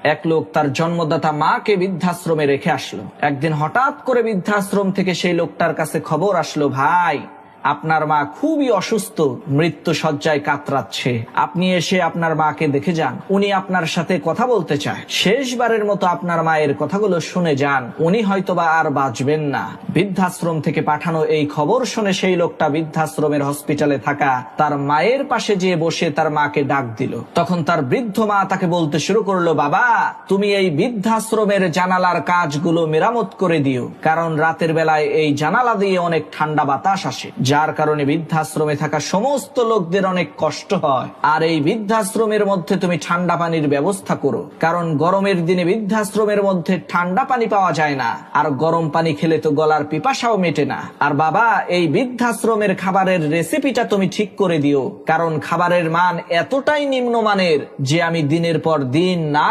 এক লোক তার জন্মদাতা মাকে বৃদ্ধাশ্রমে রেখে আসলো। একদিন হঠাৎ করে বৃদ্ধাশ্রম থেকে সেই লোকটার কাছে খবর আসলো, ভাই আপনার মা খুবই অসুস্থ, মৃত্যু শয্যায় কাতরাচ্ছে, আপনি এসে আপনার মাকে দেখে যান, উনি আপনার সাথে কথা বলতে চায়, শেষবারের মতো আপনার মায়ের কথাগুলো শুনে যান, উনি হয়তোবা আর বাঁচবেন না। বৃদ্ধাশ্রম থেকে পাঠানো এই খবর শুনে সেই লোকটা বৃদ্ধাশ্রমের হসপিটালে থাকা তার মায়ের পাশে যেয়ে বসে তার মাকে ডাক দিল। তখন তার বৃদ্ধ মা তাকে বলতে শুরু করলো, বাবা তুমি এই বৃদ্ধাশ্রমের জানালার কাজগুলো মেরামত করে দিও, কারণ রাতের বেলায় এই জানালা দিয়ে অনেক ঠান্ডা বাতাস আসে, যার কারণে বৃদ্ধাশ্রমে থাকা সমস্ত লোকদের অনেক কষ্ট হয়। আর এই বৃদ্ধাশ্রমের মধ্যে তুমি ঠান্ডা পানির ব্যবস্থা করো, কারণ গরমের দিনে বৃদ্ধাশ্রমের মধ্যে ঠান্ডা পানি পাওয়া যায় না, আর গরম পানি খেলে তো গলার পিপাসাও মেটে না। আর বাবা এই বৃদ্ধাশ্রমের খাবারের রেসিপিটা তুমি ঠিক করে দিও, কারণ খাবারের মান এতটাই নিম্নমানের যে আমি দিনের পর দিন না